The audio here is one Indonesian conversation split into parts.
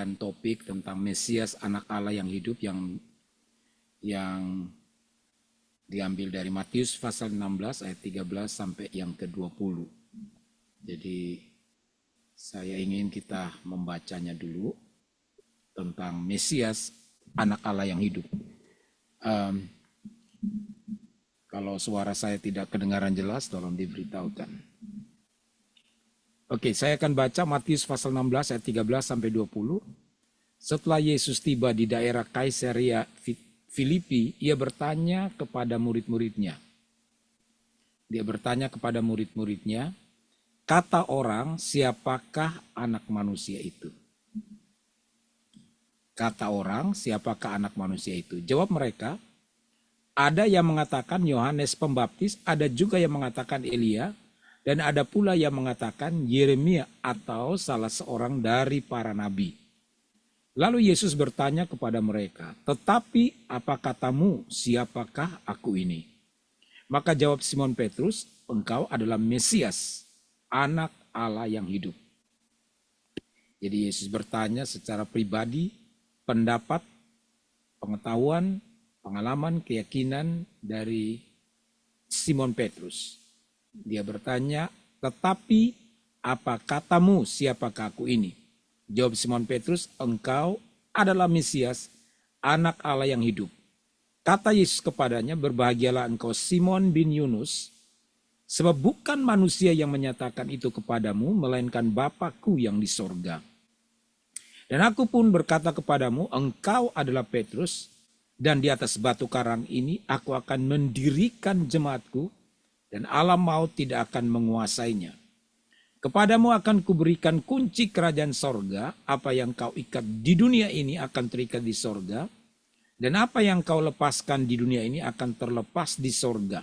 melanjutkan topik tentang Mesias anak Allah yang hidup yang diambil dari Matius pasal 16 ayat 13 sampai yang ke-20. Jadi saya ingin kita membacanya dulu tentang Mesias anak Allah yang hidup. Kalau suara saya tidak kedengaran jelas, tolong diberitahukan. Oke, saya akan baca Matius pasal 16 ayat 13 sampai 20. Setelah Yesus tiba di daerah Kaisarea Filipi, ia bertanya kepada murid-muridnya. Kata orang, siapakah anak manusia itu? Kata orang, siapakah anak manusia itu? Jawab mereka, ada yang mengatakan Yohanes Pembaptis, ada juga yang mengatakan Elia, dan ada pula yang mengatakan Yeremia atau salah seorang dari para nabi. Lalu Yesus bertanya kepada mereka, tetapi apa katamu, siapakah aku ini? Maka jawab Simon Petrus, engkau adalah Mesias, anak Allah yang hidup. Jadi Yesus bertanya secara pribadi, pendapat, pengetahuan, pengalaman, keyakinan dari Simon Petrus. Dia bertanya, tetapi apa katamu, siapakah aku ini? Jawab Simon Petrus, engkau adalah Mesias, anak Allah yang hidup. Kata Yesus kepadanya, berbahagialah engkau Simon bin Yunus, sebab bukan manusia yang menyatakan itu kepadamu, melainkan Bapa-Ku yang di sorga. Dan aku pun berkata kepadamu, engkau adalah Petrus, dan di atas batu karang ini aku akan mendirikan jemaatku, dan alam maut tidak akan menguasainya. Kepadamu akan kuberikan kunci kerajaan sorga, apa yang kau ikat di dunia ini akan terikat di sorga, dan apa yang kau lepaskan di dunia ini akan terlepas di sorga.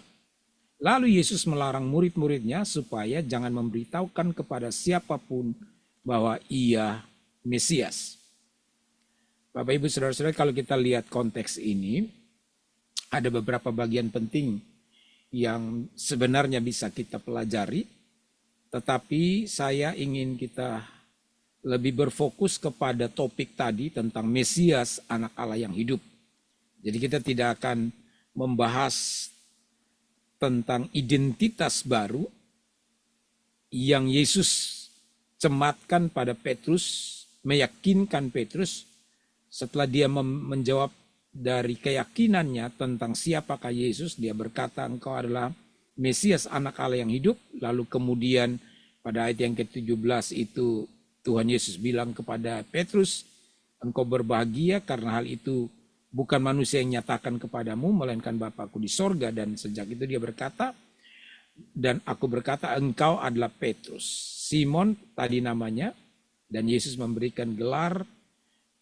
Lalu Yesus melarang murid-muridnya supaya jangan memberitahukan kepada siapapun bahwa ia Mesias. Bapak Ibu Saudara-saudara, kalau kita lihat konteks ini, ada beberapa bagian penting yang sebenarnya bisa kita pelajari, tetapi saya ingin kita lebih berfokus kepada topik tadi tentang Mesias anak Allah yang hidup. Jadi kita tidak akan membahas tentang identitas baru yang Yesus cematkan pada Petrus, meyakinkan Petrus setelah dia menjawab dari keyakinannya tentang siapakah Yesus. Dia berkata, engkau adalah Mesias anak Allah yang hidup. Lalu kemudian pada ayat yang ke-17 itu Tuhan Yesus bilang kepada Petrus, engkau berbahagia karena hal itu bukan manusia yang nyatakan kepadamu, melainkan Bapa-Ku di sorga. Dan sejak itu dia berkata, dan aku berkata engkau adalah Petrus. Simon tadi namanya, dan Yesus memberikan gelar,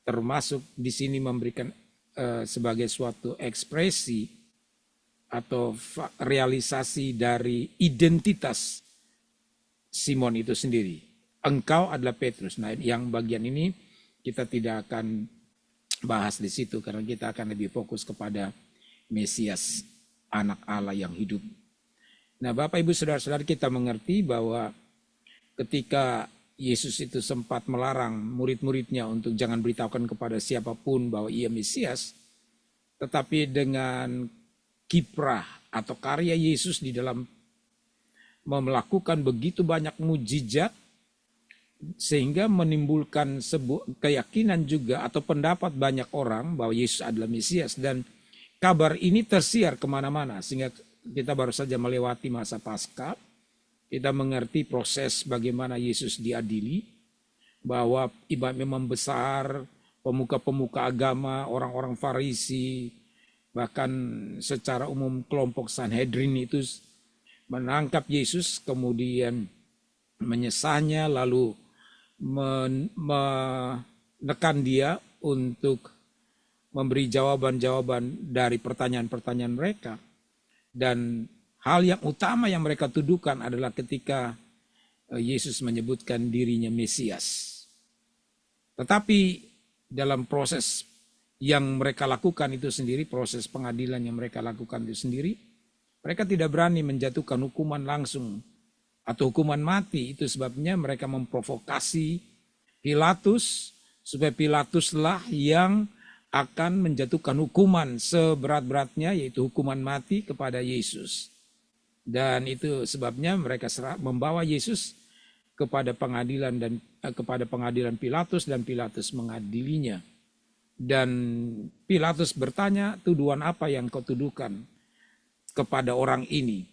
termasuk di sini memberikan sebagai suatu ekspresi atau realisasi dari identitas Simon itu sendiri. Engkau adalah Petrus. Nah, yang bagian ini kita tidak akan bahas di situ karena kita akan lebih fokus kepada Mesias, anak Allah yang hidup. Nah, Bapak Ibu Saudara-saudara, kita mengerti bahwa ketika Yesus itu sempat melarang murid-muridnya untuk jangan beritahukan kepada siapapun bahwa ia Mesias, tetapi dengan kiprah atau karya Yesus di dalam melakukan begitu banyak mujizat, sehingga menimbulkan keyakinan juga atau pendapat banyak orang bahwa Yesus adalah Mesias. Dan kabar ini tersiar kemana-mana sehingga kita baru saja melewati masa Paskah. Kita mengerti proses bagaimana Yesus diadili, bahwa imam-imam besar, pemuka-pemuka agama, orang-orang Farisi, bahkan secara umum kelompok Sanhedrin itu menangkap Yesus, kemudian menyesahnya, lalu menekan dia untuk memberi jawaban-jawaban dari pertanyaan-pertanyaan mereka. Dan hal yang utama yang mereka tuduhkan adalah ketika Yesus menyebutkan dirinya Mesias. Tetapi dalam proses yang mereka lakukan itu sendiri, proses pengadilan yang mereka lakukan itu sendiri, mereka tidak berani menjatuhkan hukuman langsung atau hukuman mati. Itu sebabnya mereka memprovokasi Pilatus supaya Pilatuslah yang akan menjatuhkan hukuman seberat-beratnya, yaitu hukuman mati kepada Yesus. Dan itu sebabnya mereka membawa Yesus kepada pengadilan kepada pengadilan Pilatus, dan Pilatus mengadilinya. Dan Pilatus bertanya, tuduhan apa yang kau tuduhkan kepada orang ini?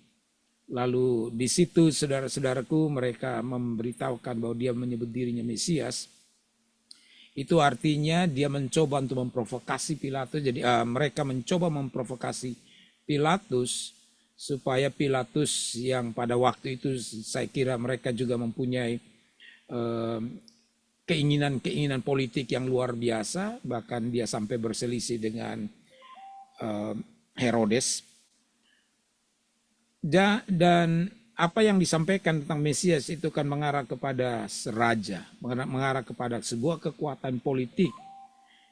Lalu di situ saudara-saudaraku mereka memberitahukan bahwa dia menyebut dirinya Mesias. Itu artinya dia mencoba untuk memprovokasi Pilatus. Jadi mereka mencoba memprovokasi Pilatus supaya Pilatus yang pada waktu itu saya kira mereka juga mempunyai keinginan politik yang luar biasa. Bahkan dia sampai berselisih dengan Herodes. Dan apa yang disampaikan tentang Mesias itu kan mengarah kepada raja, mengarah kepada sebuah kekuatan politik.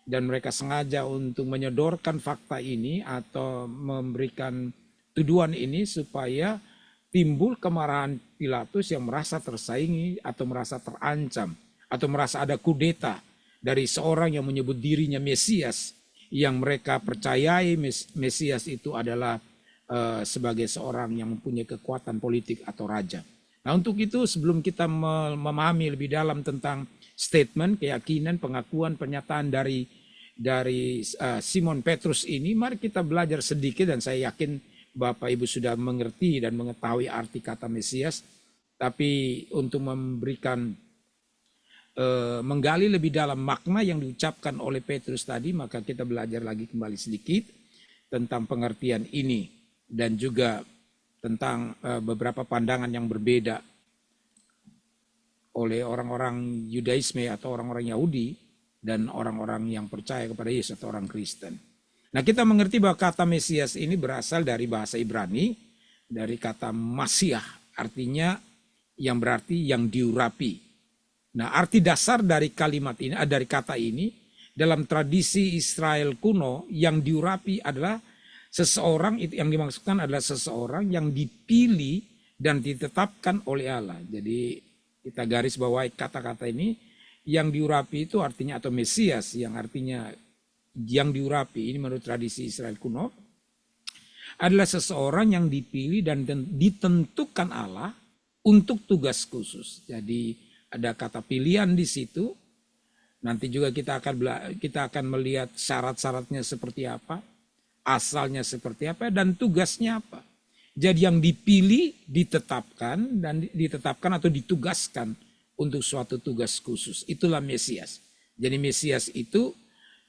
Dan mereka sengaja untuk menyodorkan fakta ini atau memberikan tuduhan ini supaya timbul kemarahan Pilatus yang merasa tersaingi atau merasa terancam atau merasa ada kudeta dari seorang yang menyebut dirinya Mesias, yang mereka percayai Mesias itu adalah sebagai seorang yang mempunyai kekuatan politik atau raja. Nah, untuk itu sebelum kita memahami lebih dalam tentang statement, keyakinan, pengakuan, pernyataan dari Simon Petrus ini, mari kita belajar sedikit, dan saya yakin Bapak Ibu sudah mengerti dan mengetahui arti kata Mesias. Tapi untuk memberikan menggali lebih dalam makna yang diucapkan oleh Petrus tadi, maka kita belajar lagi kembali sedikit tentang pengertian ini. Dan juga tentang beberapa pandangan yang berbeda oleh orang-orang Yudaisme atau orang-orang Yahudi dan orang-orang yang percaya kepada Yesus atau orang Kristen. Nah, kita mengerti bahwa kata Mesias ini berasal dari bahasa Ibrani, dari kata Masiah, artinya yang berarti yang diurapi. Nah, arti dasar dari kalimat ini, dari kata ini, dalam tradisi Israel kuno, yang diurapi adalah seseorang, itu yang dimaksudkan adalah seseorang yang dipilih dan ditetapkan oleh Allah. Jadi kita garis bawahi kata-kata ini, yang diurapi itu artinya, atau Mesias yang artinya yang diurapi, ini menurut tradisi Israel kuno, adalah seseorang yang dipilih dan ditentukan Allah untuk tugas khusus. Jadi ada kata pilihan di situ. Nanti juga kita akan melihat syarat-syaratnya seperti apa, asalnya seperti apa, dan tugasnya apa. Jadi yang dipilih, ditetapkan atau ditugaskan untuk suatu tugas khusus. Itulah Mesias. Jadi Mesias itu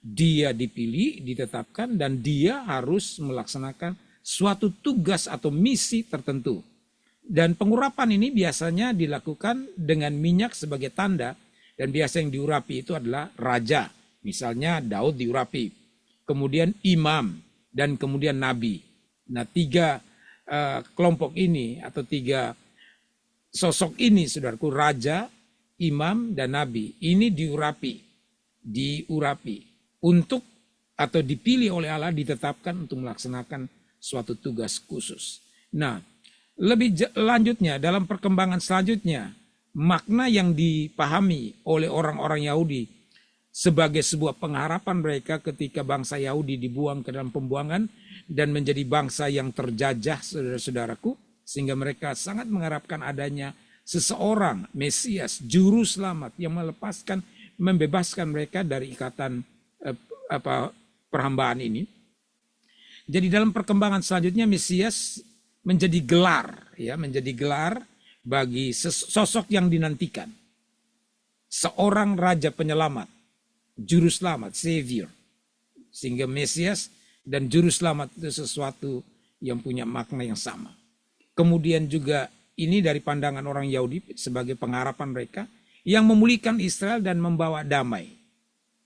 dia dipilih, ditetapkan, dan dia harus melaksanakan suatu tugas atau misi tertentu. Dan pengurapan ini biasanya dilakukan dengan minyak sebagai tanda, dan biasa yang diurapi itu adalah raja. Misalnya Daud diurapi, kemudian imam, dan kemudian nabi. Nah, tiga kelompok ini atau tiga sosok ini, saudaraku, raja, imam, dan nabi, ini diurapi untuk atau dipilih oleh Allah, ditetapkan untuk melaksanakan suatu tugas khusus. Nah, lebih lanjutnya, dalam perkembangan selanjutnya, makna yang dipahami oleh orang-orang Yahudi sebagai sebuah pengharapan mereka ketika bangsa Yahudi dibuang ke dalam pembuangan dan menjadi bangsa yang terjajah, saudara-saudaraku, sehingga mereka sangat mengharapkan adanya seseorang Mesias, juru selamat yang membebaskan mereka dari ikatan perhambaan ini. Jadi dalam perkembangan selanjutnya Mesias menjadi gelar bagi sosok yang dinantikan, seorang raja penyelamat, juru selamat, savior. Sehingga Mesias dan juru selamat itu sesuatu yang punya makna yang sama. Kemudian juga ini dari pandangan orang Yahudi sebagai pengharapan mereka yang memulihkan Israel dan membawa damai.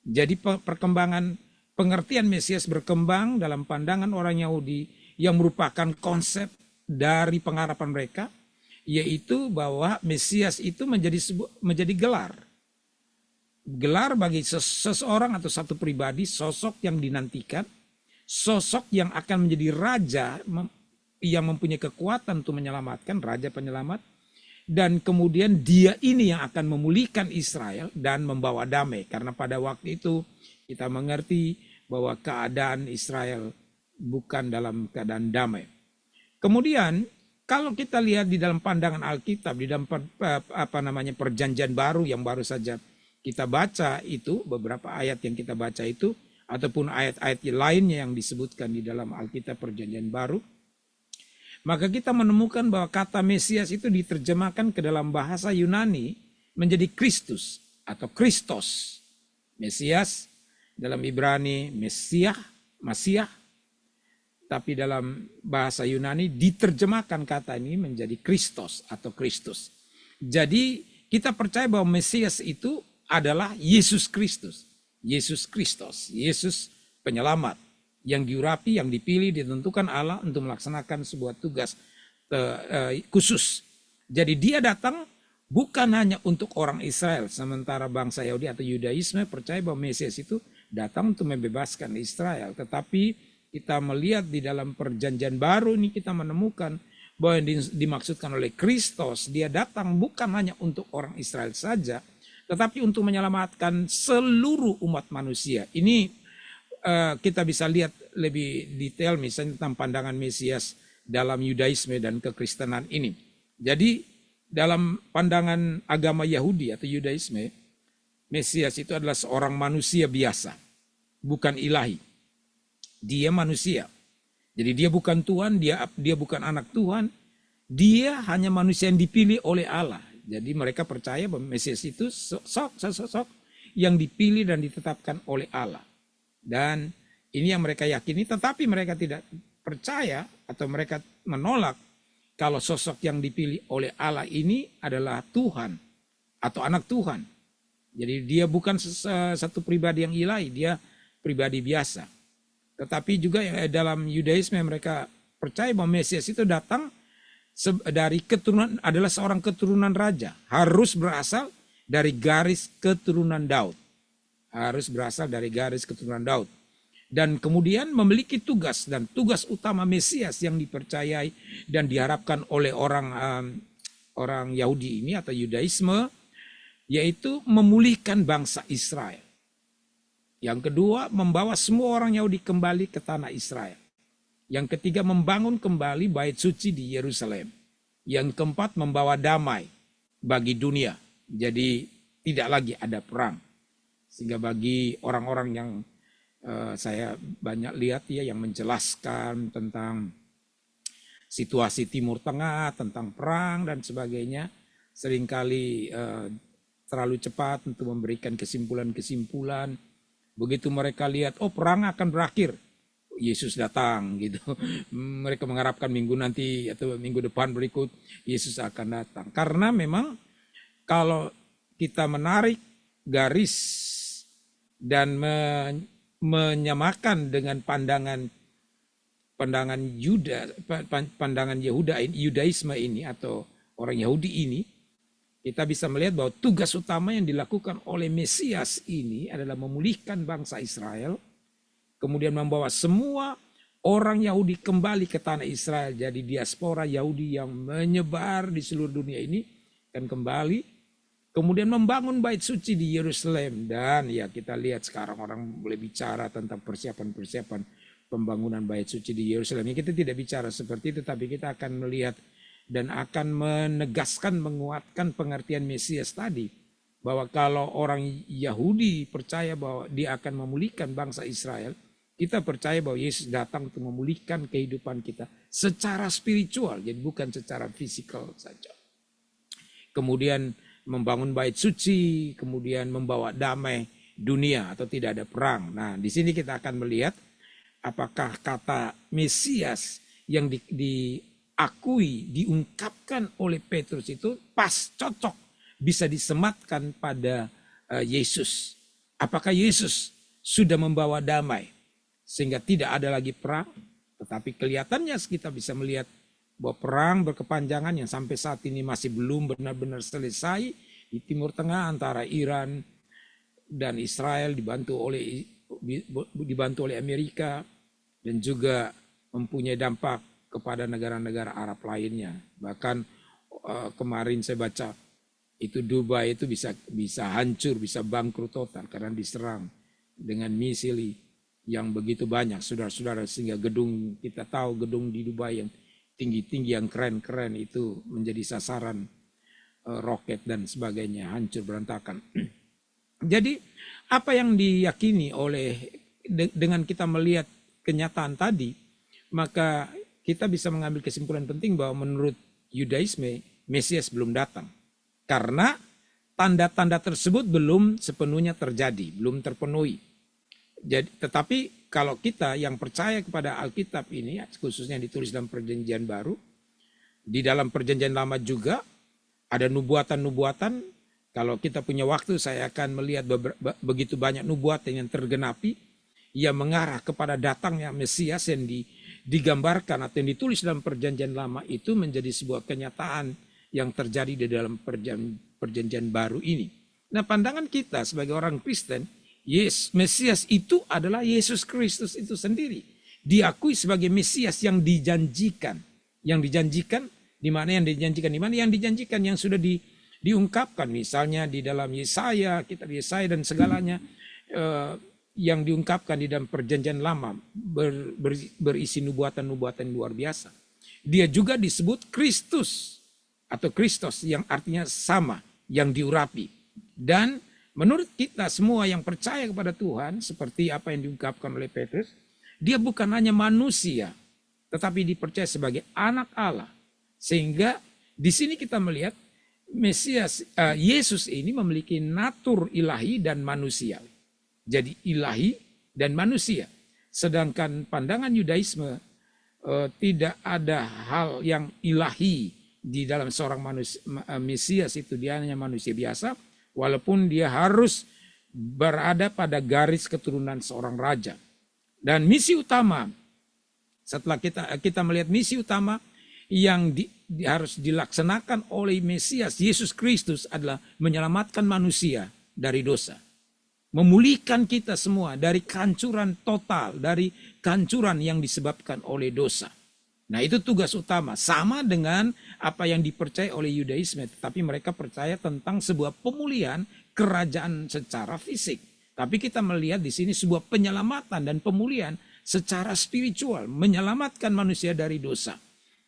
Jadi perkembangan pengertian Mesias berkembang dalam pandangan orang Yahudi yang merupakan konsep dari pengharapan mereka, yaitu bahwa Mesias itu menjadi gelar bagi seseorang atau satu pribadi, sosok yang dinantikan, sosok yang akan menjadi raja yang mempunyai kekuatan untuk menyelamatkan, raja penyelamat, dan kemudian dia ini yang akan memulihkan Israel dan membawa damai. Karena pada waktu itu kita mengerti bahwa keadaan Israel bukan dalam keadaan damai. Kemudian kalau kita lihat di dalam pandangan Alkitab, di dalam perjanjian baru yang baru saja kita baca itu, beberapa ayat yang kita baca itu, ataupun ayat-ayat lainnya yang disebutkan di dalam Alkitab perjanjian baru, maka kita menemukan bahwa kata Mesias itu diterjemahkan ke dalam bahasa Yunani menjadi Kristus atau Kristos. Mesias dalam Ibrani Masiah, tapi dalam bahasa Yunani diterjemahkan kata ini menjadi Kristos atau Kristus. Jadi kita percaya bahwa Mesias itu adalah Yesus Kristus. Yesus Kristus, Yesus penyelamat yang diurapi, yang dipilih, ditentukan Allah untuk melaksanakan sebuah tugas khusus. Jadi dia datang bukan hanya untuk orang Israel, sementara bangsa Yahudi atau Yudaisme percaya bahwa Mesias itu datang untuk membebaskan Israel. Tetapi kita melihat di dalam perjanjian baru ini kita menemukan bahwa yang dimaksudkan oleh Kristus, dia datang bukan hanya untuk orang Israel saja, tetapi untuk menyelamatkan seluruh umat manusia. Ini kita bisa lihat lebih detail misalnya tentang pandangan Mesias dalam Yudaisme dan kekristenan ini. Jadi dalam pandangan agama Yahudi atau Yudaisme, Mesias itu adalah seorang manusia biasa, bukan ilahi. Dia manusia. Jadi dia bukan Tuhan, dia bukan anak Tuhan, dia hanya manusia yang dipilih oleh Allah. Jadi mereka percaya bahwa Mesias itu sosok yang dipilih dan ditetapkan oleh Allah. Dan ini yang mereka yakini, tetapi mereka tidak percaya atau mereka menolak kalau sosok yang dipilih oleh Allah ini adalah Tuhan atau anak Tuhan. Jadi dia bukan satu pribadi yang ilahi, dia pribadi biasa. Tetapi juga dalam Yudaisme mereka percaya bahwa Mesias itu datang dari keturunan, adalah seorang keturunan raja. Harus berasal dari garis keturunan Daud. Harus berasal dari garis keturunan Daud. Dan kemudian memiliki tugas, dan tugas utama Mesias yang dipercayai dan diharapkan oleh orang Yahudi ini atau Yudaisme, yaitu memulihkan bangsa Israel. Yang kedua, membawa semua orang Yahudi kembali ke tanah Israel. Yang ketiga, membangun kembali bait suci di Yerusalem. Yang keempat, membawa damai bagi dunia. Jadi tidak lagi ada perang. Sehingga bagi orang-orang yang saya banyak lihat ya yang menjelaskan tentang situasi Timur Tengah, tentang perang dan sebagainya, seringkali terlalu cepat untuk memberikan kesimpulan-kesimpulan. Begitu mereka lihat, oh perang akan berakhir, Yesus datang gitu. Mereka mengharapkan minggu nanti atau minggu depan berikut Yesus akan datang. Karena memang kalau kita menarik garis dan menyamakan dengan pandangan Yudaisme ini atau orang Yahudi ini, kita bisa melihat bahwa tugas utama yang dilakukan oleh Mesias ini adalah memulihkan bangsa Israel, kemudian membawa semua orang Yahudi kembali ke tanah Israel. Jadi diaspora Yahudi yang menyebar di seluruh dunia ini akan kembali, kemudian membangun bait suci di Yerusalem. Dan ya kita lihat sekarang orang boleh bicara tentang persiapan-persiapan pembangunan bait suci di Yerusalem. Kita tidak bicara seperti itu, tapi kita akan melihat dan akan menegaskan, menguatkan pengertian Mesias tadi. Bahwa kalau orang Yahudi percaya bahwa dia akan memulihkan bangsa Israel, kita percaya bahwa Yesus datang untuk memulihkan kehidupan kita secara spiritual, jadi bukan secara fisikal saja. Kemudian membangun bait suci, kemudian membawa damai dunia atau tidak ada perang. Nah, di sini kita akan melihat apakah kata Mesias yang diakui, diungkapkan oleh Petrus itu pas, cocok, bisa disematkan pada Yesus. Apakah Yesus sudah membawa damai sehingga tidak ada lagi perang? Tetapi kelihatannya kita bisa melihat bahwa perang berkepanjangan yang sampai saat ini masih belum benar-benar selesai di Timur Tengah antara Iran dan Israel dibantu oleh Amerika, dan juga mempunyai dampak kepada negara-negara Arab lainnya. Bahkan kemarin saya baca itu Dubai itu bisa hancur, bisa bangkrut total karena diserang dengan misil yang begitu banyak, saudara-saudara, sehingga gedung, kita tahu gedung di Dubai yang tinggi-tinggi, yang keren-keren itu menjadi sasaran roket dan sebagainya, hancur berantakan. Jadi apa yang diyakini dengan kita melihat kenyataan tadi, maka kita bisa mengambil kesimpulan penting bahwa menurut Yudaisme, Mesias belum datang. Karena tanda-tanda tersebut belum sepenuhnya terjadi, belum terpenuhi. Jadi, tetapi kalau kita yang percaya kepada Alkitab ini, khususnya ditulis dalam Perjanjian Baru, di dalam Perjanjian Lama juga ada nubuatan-nubuatan. Kalau kita punya waktu, saya akan melihat begitu banyak nubuatan yang tergenapi, yang mengarah kepada datangnya Mesias yang digambarkan atau yang ditulis dalam Perjanjian Lama itu menjadi sebuah kenyataan yang terjadi di dalam Perjanjian Baru ini. Nah, pandangan kita sebagai orang Kristen, Mesias itu adalah Yesus Kristus itu sendiri. Diakui sebagai Mesias yang dijanjikan. Yang dijanjikan di mana? Yang dijanjikan di mana? Yang dijanjikan yang sudah diungkapkan. Misalnya di dalam Yesaya, kitab Yesaya dan segalanya yang diungkapkan di dalam Perjanjian Lama berisi nubuatan-nubuatan luar biasa. Dia juga disebut Kristus atau Kristos yang artinya sama, yang diurapi. Dan menurut kita semua yang percaya kepada Tuhan, seperti apa yang diungkapkan oleh Petrus, dia bukan hanya manusia, tetapi dipercaya sebagai anak Allah. Sehingga di sini kita melihat Mesias, Yesus ini memiliki natur ilahi dan manusia. Jadi ilahi dan manusia. Sedangkan pandangan Yudaisme tidak ada hal yang ilahi di dalam seorang Mesias itu, dia hanya manusia biasa. Walaupun dia harus berada pada garis keturunan seorang raja. Dan misi utama, setelah kita melihat misi utama yang harus dilaksanakan oleh Mesias, Yesus Kristus, adalah menyelamatkan manusia dari dosa. Memulihkan kita semua dari kehancuran total, dari kehancuran yang disebabkan oleh dosa. Nah, itu tugas utama, sama dengan apa yang dipercaya oleh Yudaisme, tetapi mereka percaya tentang sebuah pemulihan kerajaan secara fisik. Tapi kita melihat di sini sebuah penyelamatan dan pemulihan secara spiritual, menyelamatkan manusia dari dosa.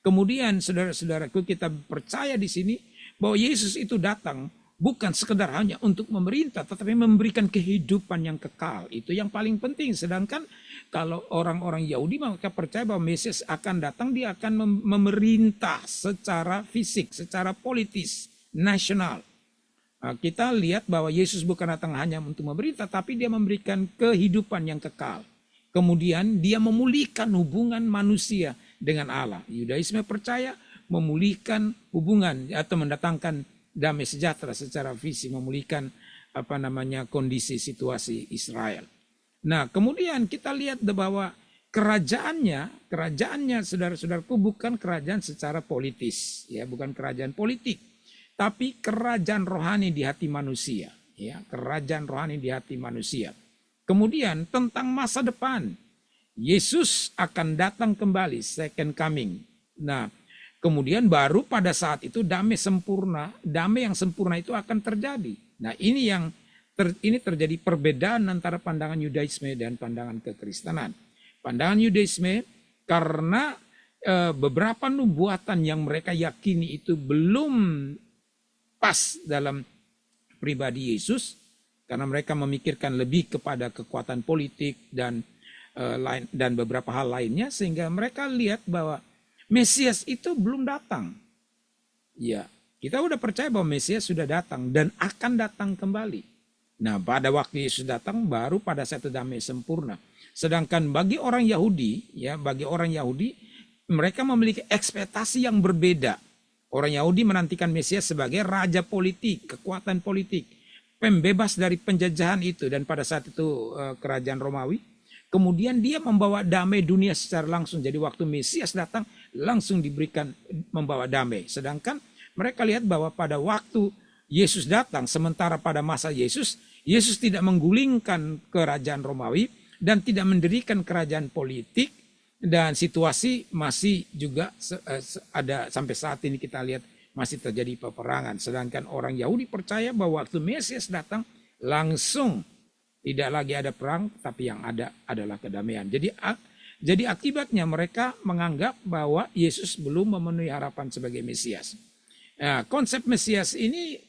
Kemudian saudara-saudaraku, kita percaya di sini bahwa Yesus itu datang bukan sekedar hanya untuk memerintah, tetapi memberikan kehidupan yang kekal. Itu yang paling penting. Sedangkan kalau orang-orang Yahudi, mereka percaya bahwa Mesias akan datang, dia akan memerintah secara fisik, secara politis, nasional. Kita lihat bahwa Yesus bukan datang hanya untuk memerintah, tapi dia memberikan kehidupan yang kekal. Kemudian dia memulihkan hubungan manusia dengan Allah. Yudaisme percaya memulihkan hubungan atau mendatangkan damai sejahtera secara fisik, memulihkan kondisi situasi Israel. Nah, kemudian kita lihat bahwa kerajaannya saudara-saudaraku bukan kerajaan secara politis, ya, bukan kerajaan politik, tapi kerajaan rohani di hati manusia, ya, kerajaan rohani di hati manusia. Kemudian tentang masa depan, Yesus akan datang kembali, second coming. Nah, kemudian baru pada saat itu damai yang sempurna itu akan terjadi. Nah, ini terjadi perbedaan antara pandangan Yudaisme dan pandangan kekristenan. Pandangan Yudaisme karena beberapa nubuatan yang mereka yakini itu belum pas dalam pribadi Yesus, karena mereka memikirkan lebih kepada kekuatan politik dan beberapa hal lainnya, sehingga mereka lihat bahwa Mesias itu belum datang. Ya, kita udah percaya bahwa Mesias sudah datang dan akan datang kembali. Nah, pada waktu Yesus datang baru pada saat itu damai sempurna. Sedangkan bagi orang Yahudi, mereka memiliki ekspektasi yang berbeda. Orang Yahudi menantikan Mesias sebagai raja politik, kekuatan politik, pembebas dari penjajahan itu, dan pada saat itu kerajaan Romawi. Kemudian dia membawa damai dunia secara langsung. Jadi waktu Mesias datang langsung membawa damai. Sedangkan mereka lihat bahwa pada waktu Yesus datang, sementara pada masa Yesus tidak menggulingkan kerajaan Romawi dan tidak mendirikan kerajaan politik, dan situasi masih juga ada sampai saat ini kita lihat masih terjadi peperangan. Sedangkan orang Yahudi percaya bahwa waktu Mesias datang langsung tidak lagi ada perang, tapi yang ada adalah kedamaian. Jadi akibatnya mereka menganggap bahwa Yesus belum memenuhi harapan sebagai Mesias. Nah, konsep Mesias ini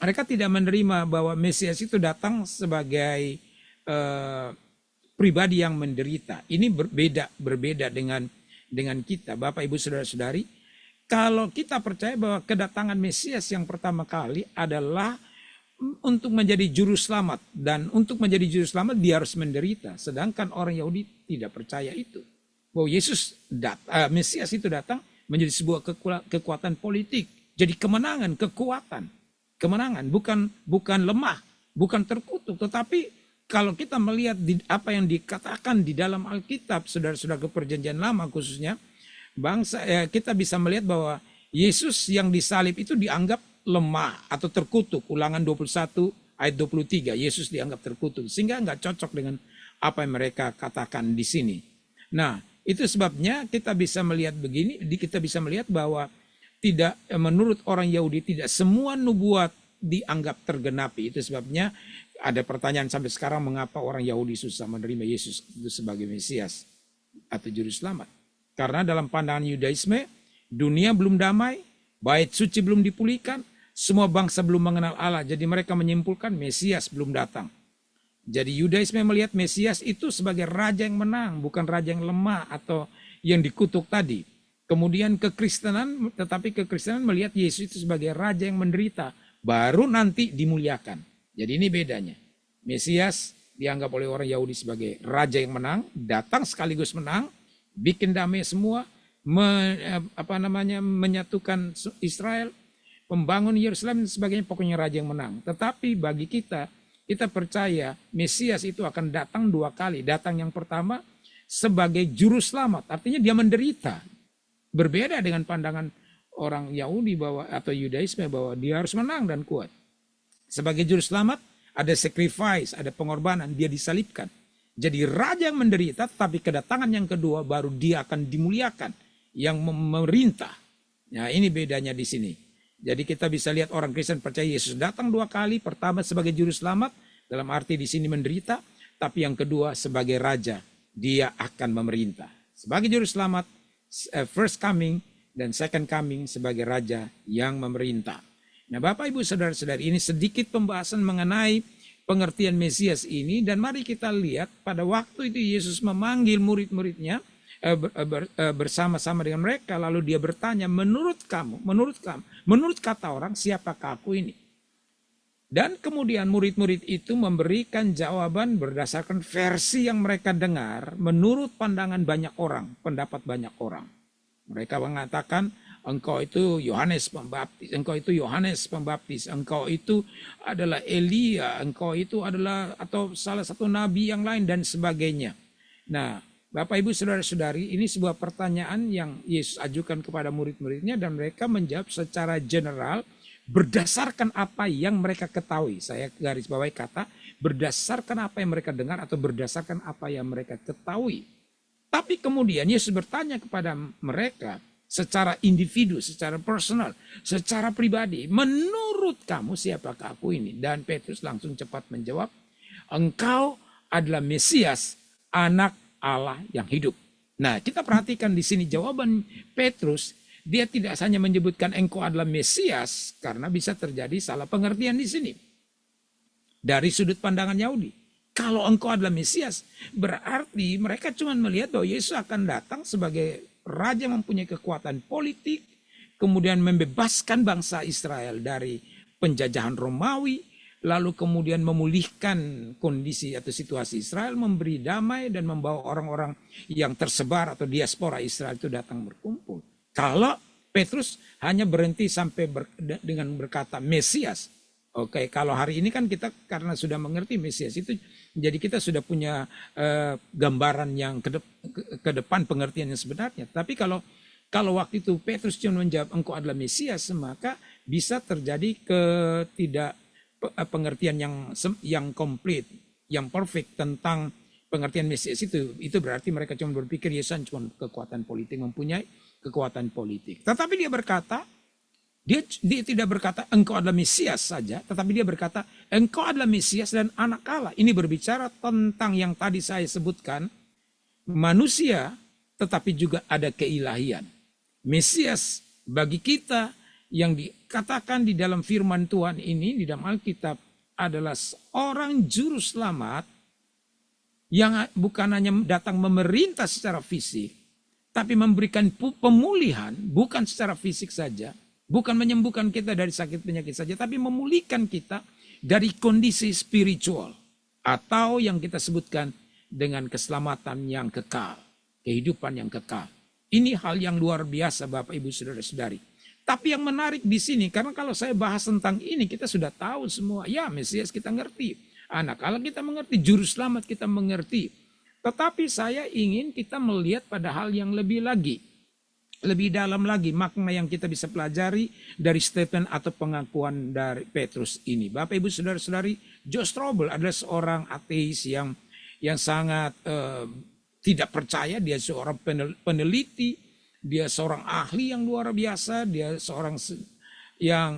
mereka tidak menerima bahwa Mesias itu datang sebagai pribadi yang menderita. Ini berbeda dengan kita, Bapak Ibu Saudara-saudari. Kalau kita percaya bahwa kedatangan Mesias yang pertama kali adalah untuk menjadi juru selamat, dan untuk menjadi juru selamat dia harus menderita. Sedangkan orang Yahudi tidak percaya itu. Bahwa Mesias itu datang menjadi sebuah kekuatan politik, jadi kemenangan, kemenangan, bukan lemah, bukan terkutuk. Tetapi kalau kita melihat apa yang dikatakan di dalam Alkitab, saudara-saudara, Perjanjian Lama khususnya, kita bisa melihat bahwa Yesus yang disalib itu dianggap lemah atau terkutuk. Ulangan 21 ayat 23, Yesus dianggap terkutuk, sehingga nggak cocok dengan apa yang mereka katakan di sini. Nah, itu sebabnya kita bisa melihat bahwa tidak, menurut orang Yahudi, tidak semua nubuat dianggap tergenapi. Itu sebabnya ada pertanyaan sampai sekarang, mengapa orang Yahudi susah menerima Yesus itu sebagai Mesias atau juru selamat. Karena dalam pandangan Yudaisme, dunia belum damai, bait suci belum dipulihkan, semua bangsa belum mengenal Allah. Jadi mereka menyimpulkan Mesias belum datang. Jadi Yudaisme melihat Mesias itu sebagai raja yang menang, bukan raja yang lemah atau yang dikutuk tadi. Kemudian kekristenan melihat Yesus itu sebagai raja yang menderita, baru nanti dimuliakan. Jadi ini bedanya. Mesias dianggap oleh orang Yahudi sebagai raja yang menang, datang sekaligus menang, bikin damai semua, menyatukan Israel, membangun Yerusalem dan sebagainya, pokoknya raja yang menang. Tetapi bagi kita percaya Mesias itu akan datang dua kali. Datang yang pertama sebagai juru selamat, artinya dia menderita. Berbeda dengan pandangan orang Yahudi atau Yudaisme bahwa dia harus menang dan kuat. Sebagai juru selamat ada sacrifice, ada pengorbanan, dia disalibkan. Jadi raja yang menderita, tapi kedatangan yang kedua baru dia akan dimuliakan, yang memerintah. Nah, ini bedanya di sini. Jadi kita bisa lihat orang Kristen percaya Yesus datang dua kali. Pertama sebagai juru selamat, dalam arti di sini menderita. Tapi yang kedua sebagai raja, dia akan memerintah. Sebagai juru selamat, first coming, dan second coming sebagai raja yang memerintah. Nah, Bapak Ibu Saudara-saudari, ini sedikit pembahasan mengenai pengertian Mesias ini. Dan mari kita lihat pada waktu itu Yesus memanggil murid-muridnya bersama-sama dengan mereka, lalu dia bertanya, menurut kata orang, siapakah aku ini? Dan kemudian murid-murid itu memberikan jawaban berdasarkan versi yang mereka dengar menurut pandangan banyak orang, pendapat banyak orang. Mereka mengatakan, engkau itu Yohanes Pembaptis, engkau itu Yohanes Pembaptis, engkau itu adalah Elia, engkau itu adalah atau salah satu nabi yang lain dan sebagainya. Nah, Bapak Ibu Saudara-saudari, ini sebuah pertanyaan yang Yesus ajukan kepada murid-muridnya dan mereka menjawab secara general berdasarkan apa yang mereka ketahui. Saya garis bawahi kata berdasarkan apa yang mereka dengar atau berdasarkan apa yang mereka ketahui. Tapi kemudian Yesus bertanya kepada mereka secara individu, secara personal, secara pribadi, menurut kamu siapakah aku ini? Dan Petrus langsung cepat menjawab, engkau adalah Mesias, anak Allah yang hidup. Nah, kita perhatikan di sini jawaban Petrus, dia tidak hanya menyebutkan engkau adalah Mesias, karena bisa terjadi salah pengertian di sini. Dari sudut pandangan Yahudi, kalau engkau adalah Mesias, berarti mereka cuma melihat bahwa Yesus akan datang sebagai raja mempunyai kekuatan politik, kemudian membebaskan bangsa Israel dari penjajahan Romawi, lalu kemudian memulihkan kondisi atau situasi Israel, memberi damai dan membawa orang-orang yang tersebar atau diaspora Israel itu datang berkumpul. Kalau Petrus hanya berhenti sampai dengan berkata Mesias. Oke, kalau hari ini kan kita karena sudah mengerti Mesias itu, jadi kita sudah punya gambaran yang ke depan pengertian yang sebenarnya. Tapi kalau waktu itu Petrus cuma menjawab engkau adalah Mesias, maka bisa terjadi pengertian yang komplit, yang perfect tentang pengertian Mesias itu berarti mereka cuma berpikir Yesus cuma kekuatan politik, mempunyai kekuatan politik. Tetapi dia berkata, dia tidak berkata engkau adalah Mesias saja, tetapi dia berkata engkau adalah Mesias dan anak Allah. Ini berbicara tentang yang tadi saya sebutkan, manusia tetapi juga ada keilahian. Mesias bagi kita yang dikatakan di dalam firman Tuhan ini, di dalam Alkitab, adalah seorang juru selamat yang bukan hanya datang memerintah secara fisik, tapi memberikan pemulihan bukan secara fisik saja, bukan menyembuhkan kita dari sakit penyakit saja, tapi memulihkan kita dari kondisi spiritual atau yang kita sebutkan dengan keselamatan yang kekal, kehidupan yang kekal. Ini hal yang luar biasa Bapak Ibu Saudara-saudari. Tapi yang menarik di sini, karena kalau saya bahas tentang ini kita sudah tahu semua. Ya, Mesias kita ngerti, anak Allah kita mengerti, juru selamat kita mengerti. Tetapi saya ingin kita melihat pada hal yang lebih lagi, lebih dalam lagi makna yang kita bisa pelajari dari statement atau pengakuan dari Petrus ini. Bapak Ibu Saudara-saudari, Joe Strobel adalah seorang ateis yang sangat tidak percaya. Dia seorang peneliti, dia seorang ahli yang luar biasa, dia seorang yang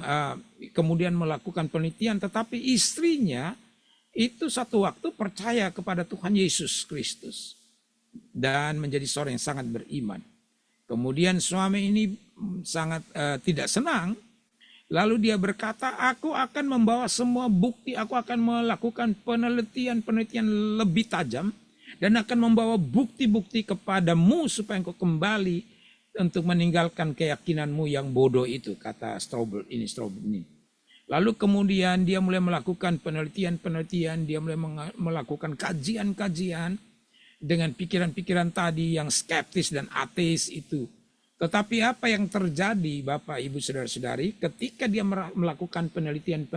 kemudian melakukan penelitian, tetapi istrinya itu satu waktu percaya kepada Tuhan Yesus Kristus dan menjadi seorang yang sangat beriman. Kemudian suami ini sangat tidak senang. Lalu dia berkata, aku akan membawa semua bukti, aku akan melakukan penelitian lebih tajam dan akan membawa bukti-bukti kepadamu supaya engkau kembali untuk meninggalkan keyakinanmu yang bodoh itu, kata Strobel ini. Lalu kemudian dia mulai melakukan penelitian, dia mulai melakukan kajian-kajian dengan pikiran-pikiran tadi yang skeptis dan ateis itu. Tetapi apa yang terjadi Bapak Ibu Saudara-saudari ketika dia melakukan penelitian,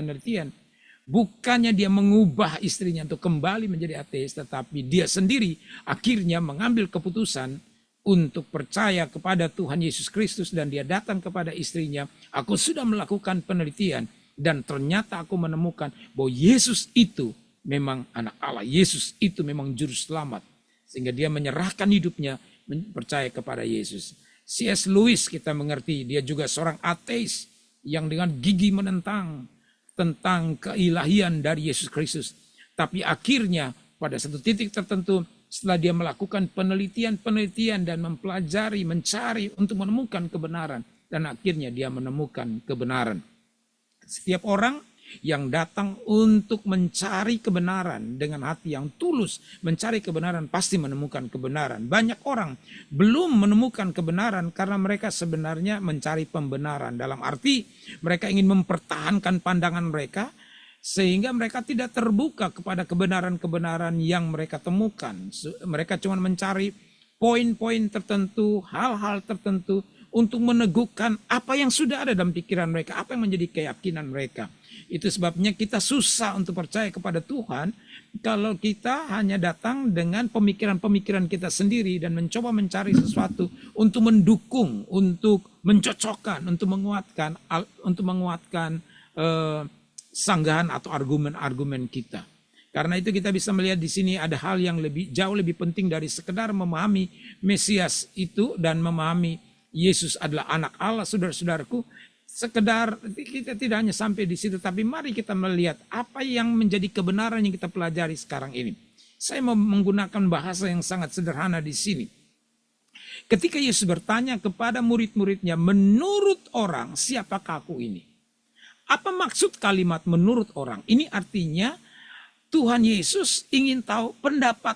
bukannya dia mengubah istrinya untuk kembali menjadi ateis, tetapi dia sendiri akhirnya mengambil keputusan untuk percaya kepada Tuhan Yesus Kristus dan dia datang kepada istrinya, aku sudah melakukan penelitian dan ternyata aku menemukan bahwa Yesus itu memang anak Allah, Yesus itu memang juru selamat. Sehingga dia menyerahkan hidupnya percaya kepada Yesus. C.S. Lewis kita mengerti, dia juga seorang ateis yang dengan gigih menentang tentang keilahian dari Yesus Kristus. Tapi akhirnya pada satu titik tertentu setelah dia melakukan penelitian dan mempelajari, mencari untuk menemukan kebenaran. Dan akhirnya dia menemukan kebenaran. Setiap orang yang datang untuk mencari kebenaran dengan hati yang tulus, mencari kebenaran pasti menemukan kebenaran. Banyak orang belum menemukan kebenaran karena mereka sebenarnya mencari pembenaran. Dalam arti mereka ingin mempertahankan pandangan mereka sehingga mereka tidak terbuka kepada kebenaran-kebenaran yang mereka temukan. Mereka cuma mencari poin-poin tertentu, hal-hal tertentu untuk meneguhkan apa yang sudah ada dalam pikiran mereka, apa yang menjadi keyakinan mereka. Itu sebabnya kita susah untuk percaya kepada Tuhan kalau kita hanya datang dengan pemikiran-pemikiran kita sendiri dan mencoba mencari sesuatu untuk mendukung, untuk mencocokkan, untuk menguatkan sanggahan atau argumen-argumen kita. Karena itu kita bisa melihat di sini ada hal yang jauh lebih penting dari sekedar memahami Mesias itu dan memahami Yesus adalah anak Allah, saudara-saudaraku. Sekedar kita tidak hanya sampai di situ, tapi mari kita melihat apa yang menjadi kebenaran yang kita pelajari sekarang ini. Saya mau menggunakan bahasa yang sangat sederhana di sini. Ketika Yesus bertanya kepada murid-muridnya, menurut orang siapakah aku ini? Apa maksud kalimat menurut orang? Ini artinya Tuhan Yesus ingin tahu pendapat,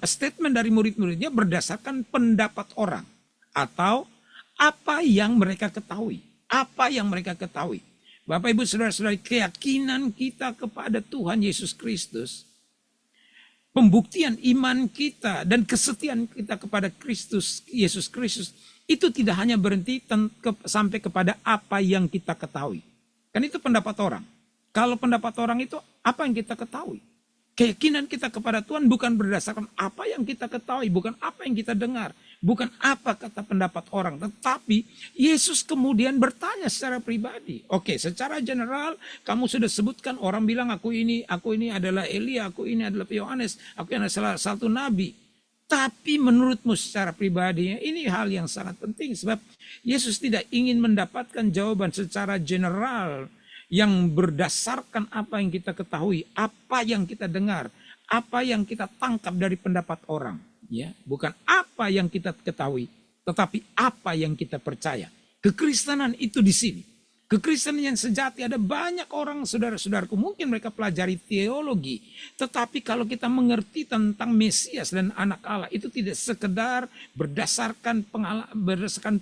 statement dari murid-muridnya berdasarkan pendapat orang. Atau apa yang mereka ketahui. Apa yang mereka ketahui. Bapak Ibu Saudara-saudari, keyakinan kita kepada Tuhan Yesus Kristus, pembuktian iman kita dan kesetiaan kita kepada Kristus, Yesus Kristus, itu tidak hanya berhenti sampai kepada apa yang kita ketahui. Kan itu pendapat orang. Kalau pendapat orang itu apa yang kita ketahui. Keyakinan kita kepada Tuhan bukan berdasarkan apa yang kita ketahui, bukan apa yang kita dengar, bukan apa kata pendapat orang, tetapi Yesus kemudian bertanya secara pribadi. Oke, secara general kamu sudah sebutkan, orang bilang aku ini adalah Elia, aku ini adalah Yohanes, aku ini adalah salah satu nabi. Tapi menurutmu secara pribadi, ini hal yang sangat penting. Sebab Yesus tidak ingin mendapatkan jawaban secara general yang berdasarkan apa yang kita ketahui, apa yang kita dengar, apa yang kita tangkap dari pendapat orang. Ya, bukan apa yang kita ketahui, tetapi apa yang kita percaya. Kekristenan itu di sini. Kekristenan yang sejati, ada banyak orang saudara-saudaraku, mungkin mereka pelajari teologi, tetapi kalau kita mengerti tentang Mesias dan anak Allah, itu tidak sekedar berdasarkan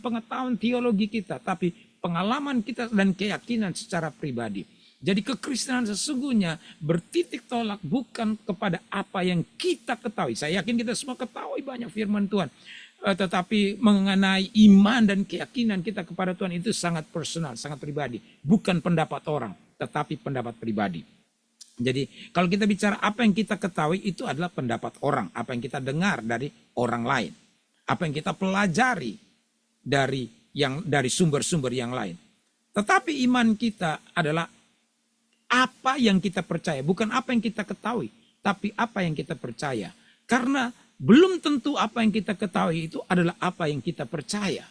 pengetahuan teologi kita, tapi pengalaman kita dan keyakinan secara pribadi. Jadi kekristenan sesungguhnya bertitik tolak bukan kepada apa yang kita ketahui. Saya yakin kita semua ketahui banyak firman Tuhan. Tetapi mengenai iman dan keyakinan kita kepada Tuhan itu sangat personal, sangat pribadi. Bukan pendapat orang, tetapi pendapat pribadi. Jadi kalau kita bicara apa yang kita ketahui itu adalah pendapat orang. Apa yang kita dengar dari orang lain. Apa yang kita pelajari dari sumber-sumber yang lain. Tetapi iman kita adalah apa yang kita percaya. Bukan apa yang kita ketahui, tapi apa yang kita percaya. Karena belum tentu apa yang kita ketahui itu adalah apa yang kita percaya.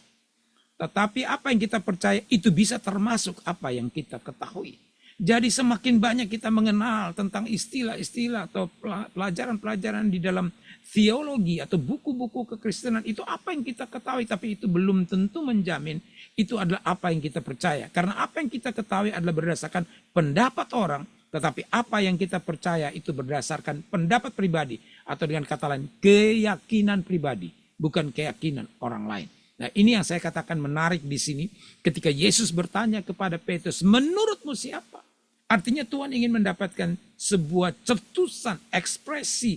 Tetapi apa yang kita percaya itu bisa termasuk apa yang kita ketahui. Jadi semakin banyak kita mengenal tentang istilah-istilah atau pelajaran-pelajaran di dalam teologi atau buku-buku kekristenan, itu apa yang kita ketahui, tapi itu belum tentu menjamin itu adalah apa yang kita percaya. Karena apa yang kita ketahui adalah berdasarkan pendapat orang, tetapi apa yang kita percaya itu berdasarkan pendapat pribadi, atau dengan kata lain keyakinan pribadi, bukan keyakinan orang lain. Nah, ini yang saya katakan menarik di sini ketika Yesus bertanya kepada Petrus, menurutmu siapa? Artinya Tuhan ingin mendapatkan sebuah cetusan, ekspresi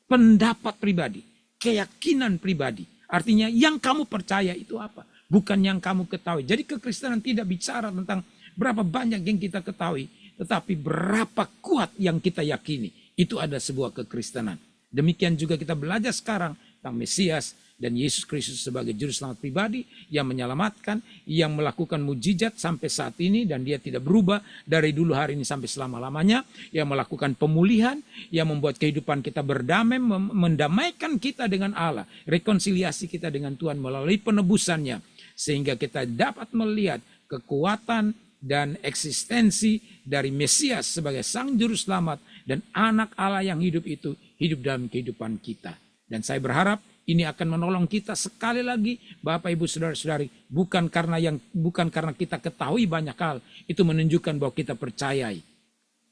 pendapat pribadi, keyakinan pribadi. Artinya yang kamu percaya itu apa? Bukan yang kamu ketahui. Jadi kekristenan tidak bicara tentang berapa banyak yang kita ketahui, tetapi berapa kuat yang kita yakini. Itu ada sebuah kekristenan. Demikian juga kita belajar sekarang tentang Mesias dan Yesus Kristus sebagai juru selamat pribadi yang menyelamatkan, yang melakukan mujizat sampai saat ini dan dia tidak berubah dari dulu hari ini sampai selama-lamanya, yang melakukan pemulihan, yang membuat kehidupan kita berdamai, mendamaikan kita dengan Allah, rekonsiliasi kita dengan Tuhan melalui penebusannya, sehingga kita dapat melihat kekuatan dan eksistensi dari Mesias sebagai sang juru selamat dan anak Allah yang hidup itu hidup dalam kehidupan kita. Dan saya berharap ini akan menolong kita sekali lagi, Bapak Ibu Saudara-saudari, bukan karena kita ketahui banyak hal, itu menunjukkan bahwa kita percayai.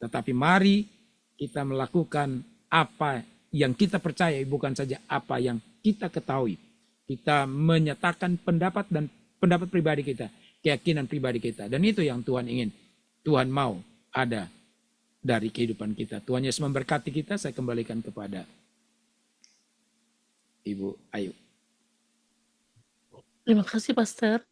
Tetapi mari kita melakukan apa yang kita percayai, bukan saja apa yang kita ketahui. Kita menyatakan pendapat pribadi kita, keyakinan pribadi kita. Dan itu yang Tuhan ingin. Tuhan mau ada dari kehidupan kita. Tuhan Yesus memberkati kita. Saya kembalikan kepada Ibu Ayu. Terima kasih, Pastor.